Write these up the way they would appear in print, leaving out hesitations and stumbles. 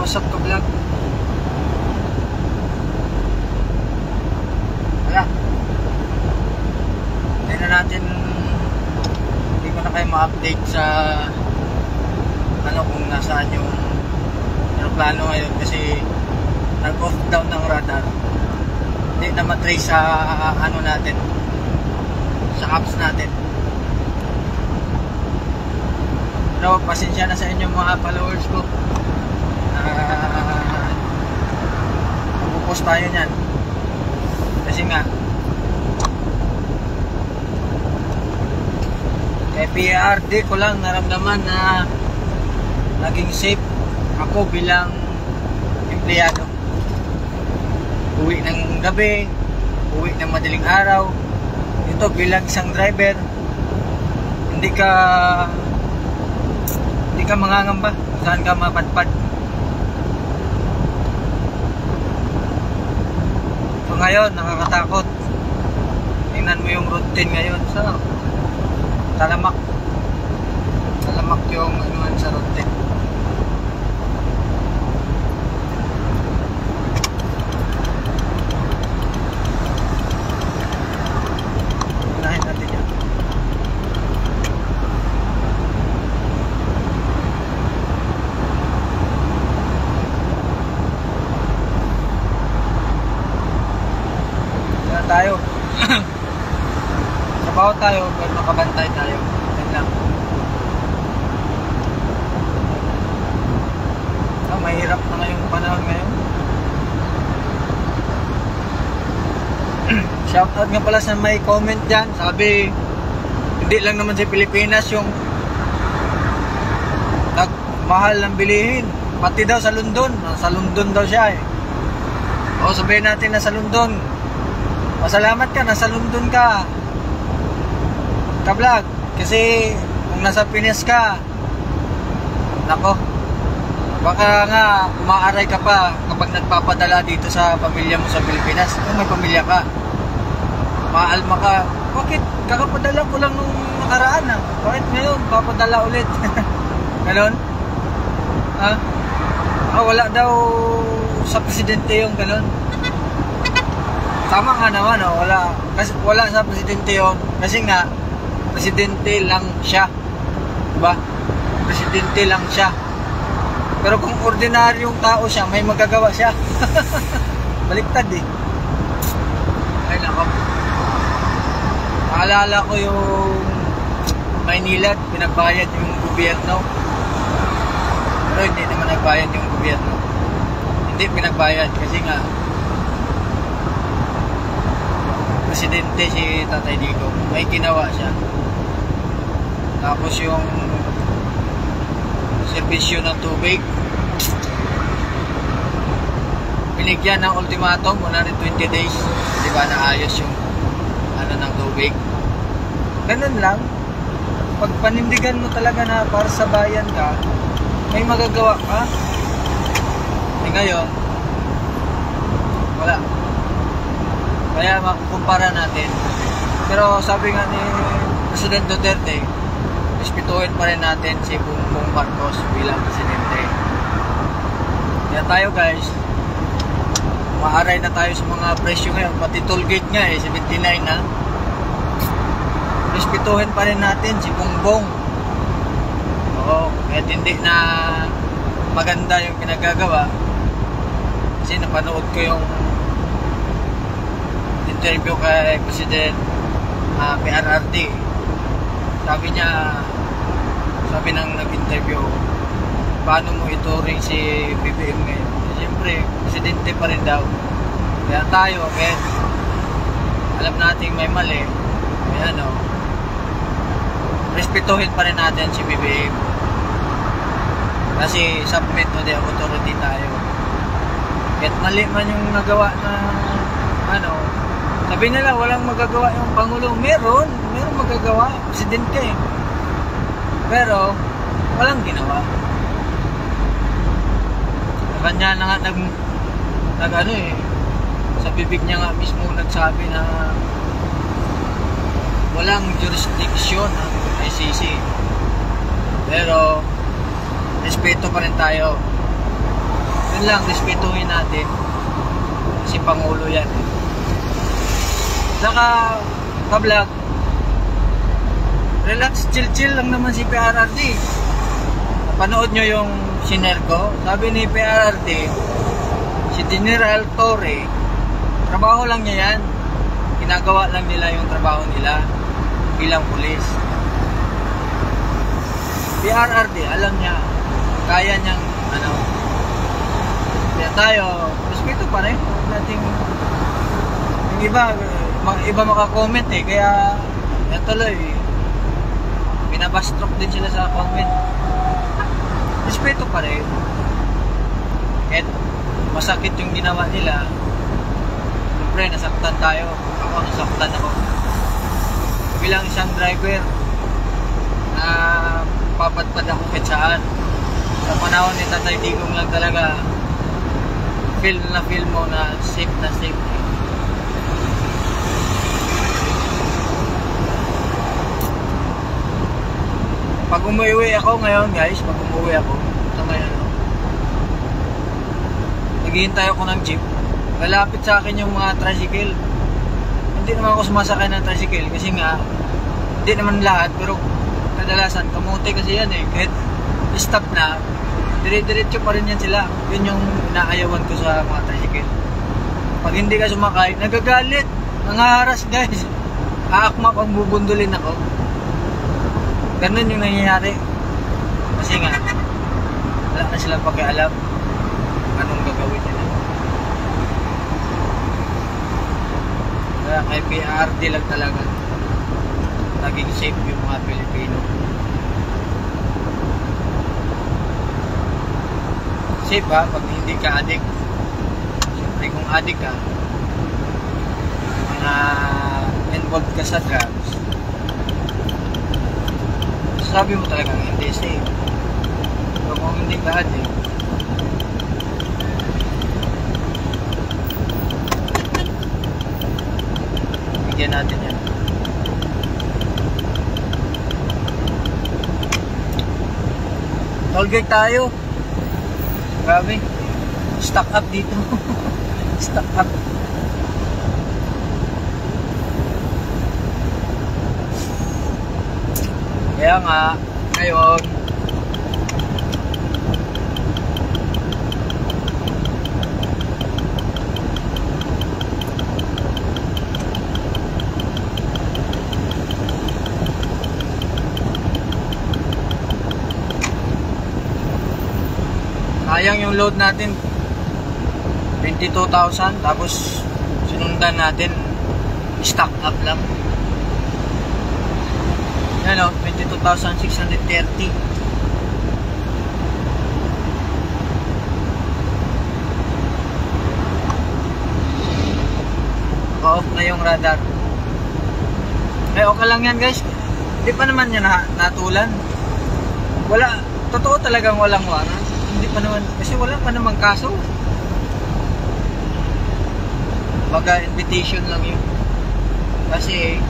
What's up ka vlog? Wala. Hindi na natin, hindi ko na kayo ma-update sa ano kung nasaan yung aeroplano ngayon kasi nag-off down ng radar. Hindi na matrace sa ano natin, sa apps natin. Pero pasensya na sa inyo mga followers ko. Magpo-post tayo niyan. Kasi nga kay PRD ko lang naramdaman na naging safe ako bilang empleyado. Uwi ng gabi, uwi ng madaling araw. Ito bilang isang driver, hindi ka mangangamba saan ka mapadpad. So ngayon nakakatakot. Tingnan mo yung routine ngayon. So talamak yung ano sa routine. Unahin natin yan. Yan tayo. Trabaho tayo pero makabantay tayo. Yan lang. Mahirap na ngayong panahon ngayon. Shoutout nga pala sa may comment dyan. Sabi, hindi lang naman sa Pilipinas yung nagmahal ng bilihin. Pati daw sa London. Sa London daw siya eh. O sabihin natin na sa London. Masalamat ka, nasa London ka. Ka-vlog. Kasi kung nasa Pinas ka, nako, baka nga umaaray ka pa kapag nagpapadala dito sa pamilya mo sa Pilipinas. Kung may pamilya ka, maalma ka, bakit kakapadala ko lang nung nakaraan ah? Bakit ngayon papadala ulit? Ganon? Ha? Wala daw sa presidente yung ganon. Tama nga naman oh, wala sa presidente yon kasi nga presidente lang siya, diba? Presidente lang siya. Pero kung ordinaryong tao siya, may magagawa siya. Baliktad eh. Ay nako. Naalala ko yung Maynila, pinagbayad yung gobyerno. Pero hindi naman nagbayad yung gobyerno. Hindi pinagbayad kasi nga presidente si Tatay Digong, may ginawa siya. Tapos yung serbisyo ng tubig, binigyan ng ultimatum 120 days, di ba, naayos yung ano ng tubig. Ganun lang, pag panindigan mo talaga na para sa bayan ka, may magagawa ka. Eh ngayon wala. Kaya makukumpara natin. Pero sabi nga ni President Duterte, respetuhin pa rin natin si Bongbong Marcos bilang presidente. Kaya tayo guys, maaray na tayo sa mga presyo ngayon. Pati toll gate nga eh, 79 na. Respetuhin pa rin natin si Bongbong. Oo, kahit hindi na maganda yung pinagagawa. Kasi napanood ko yung interview kay President PRRD. Sabi niya, sabi nang nag-interview, paano mo ituring si BBM ngayon? Siyempre, presidente pa rin daw. Kaya tayo, kahit alam natin may mali, may ano, respetuhin pa rin natin si BBM. Kasi submit to the authority tayo. Kahit mali man yung nagawa na ano, sabi nila walang magagawa yung Pangulo. Meron magagawa, presidente eh. Pero walang ginawa. Kanya na nga nag ano eh, sa bibig niya nga mismo nagsabi na walang jurisdiction ang ICC. Pero respeto pa rin tayo. Yun lang, respetuhin natin. Kasi Pangulo yan. Saka, ka-vlog, relax, chill lang naman si PRRD. Panood nyo yung siner ko. Sabi ni PRRD, si General Torre, trabaho lang niya yan. Ginagawa lang nila yung trabaho nila bilang pulis. PRRD, alam niya, kaya niyang, kaya tayo, respeto pa rin. Nating, yung iba makakomment kaya, yan tuloy, binabastroke din sila sa comment. Respeto pa rin. At masakit yung ginawa nila. Siyempre, nasaktan tayo. Ako, nasaktan ako. Bilang isang driver na papadpad ako kahit saan. Sa panahon ni Tatay Digong lang talaga feel mo na safe na safe. Pag umuwi ako ngayon guys, sa ngayon, naghihintay ako ng jeep. Lalapit sa akin yung mga tricycle. Hindi naman ako sumasakay ng tricycle kasi nga, hindi naman lahat, pero kadalasan, kamuti kasi yan kahit stop na, dire-diretso pa rin yan sila. Yun yung inaayawan ko sa mga tricycle. Pag hindi ka sumakay, nagagalit, nangaharas guys. Aakma pag bubundulin ako. Ganun yung nangyayari. Kasi nga, wala na silang pakialam anong gagawin nila. Kaya kay PRD lang talaga naging safe yung mga Pilipino. Safe pag hindi ka addict. Siyempre kung addict ka, mga involved ka sa drugs, sabi mo talaga hindi safe. Pero kung hindi ka addict, bigyan natin yan. Tollgate tayo. Grabe. Stock up dito. Stock up. Kaya nga, ngayon, sayang yung load natin 22,000 tapos sinundan natin stock up lang. Yan 22,630. Off na yung radar. Okay lang yan guys. Hindi pa naman yan natulan. Wala, totoo talagang walang warrant. Hindi pa naman, kasi wala pa namang kaso. Baga invitation lang yun. Kasi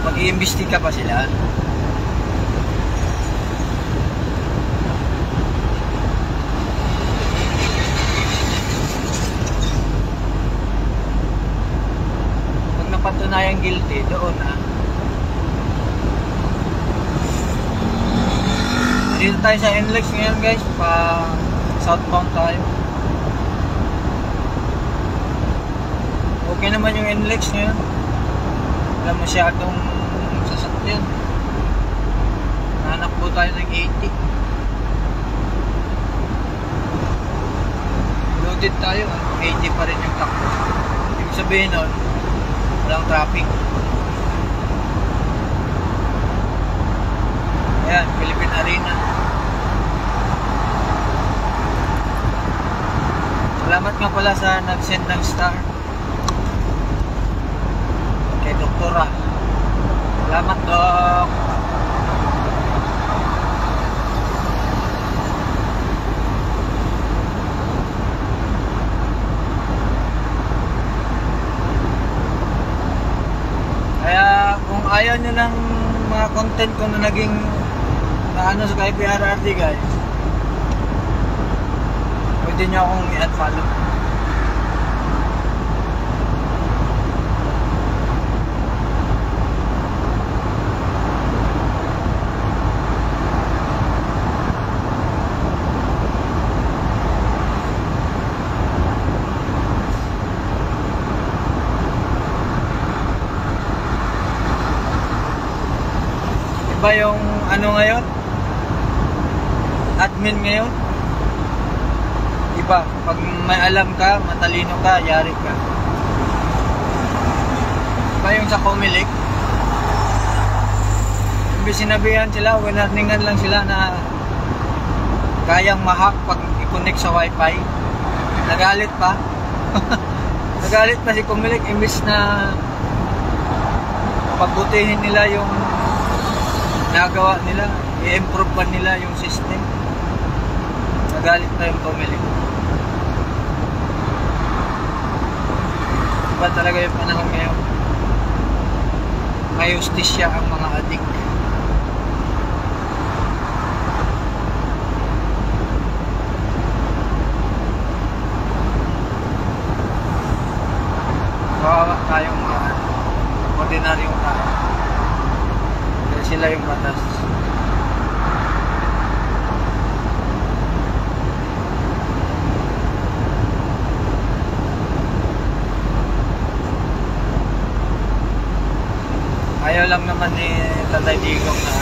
mag-iimbestiga pa sila. Pag napatunayang guilty, doon dito tayo sa NLEX ngayon guys, pa southbound tayo. Okay naman yung NLEX ngayon, wala masyadong sasakyan. Nahanap po tayo ng 80. Loaded tayo, 80 pa rin yung takbo. Ibig sabihin nun, walang traffic. Ayan, Philippine Arena. Salamat nga pala sa nag-send ng star kay Doktora. Salamat, Dok. Kaya kung ayaw nyo ng mga content ko na naging sa kay PRRD guys, pwede pwede nyo akong i-add follow. Iba yung ano ngayon? Admin ngayon? Iba. Pag may alam ka, matalino ka, yari ka. Iba yung sa Comelec. Imbis sinabihan sila, winarningan lang sila na kayang ma-hack pag i-connect sa wifi. Nagalit pa. Nagalit pa si Comelec imbis na pagbutihin nila yung nagawa nila, i-improve pa nila yung system. Nagalit na yung Comelec. Iba talaga yung panahon ngayon. May justisya ang mga adik. Kawawa tayong mga ordinaryong tao. Kaya sila yung batas. Ayaw lang naman ni Tatay Digong na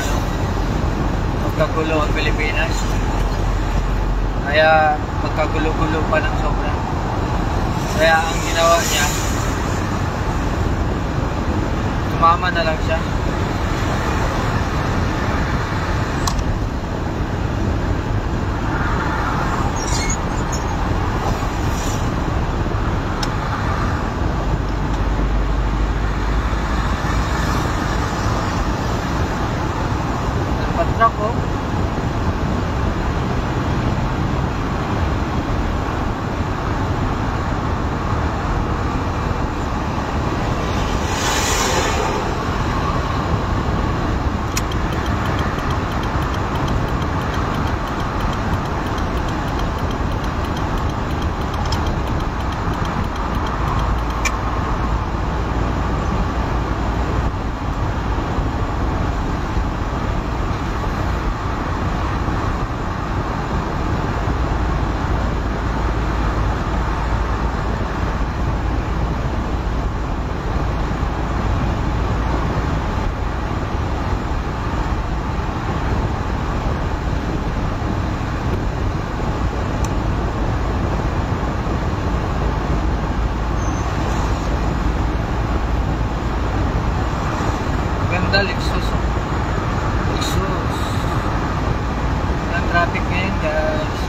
magkagulo ang Pilipinas. Kaya magkagulo-gulo pa ng sobra. Kaya ang ginawa niya, tumama na lang siya. Patrak ko. Lexus. Lexus. Ang traffic ngayon, guys.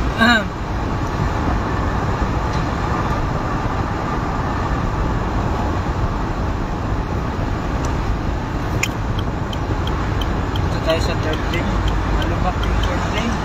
Ito tayo sa third lane. Malubak yung third lane.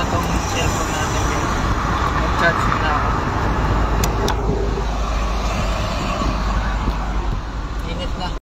tong cellphone natin. Mag-charge muna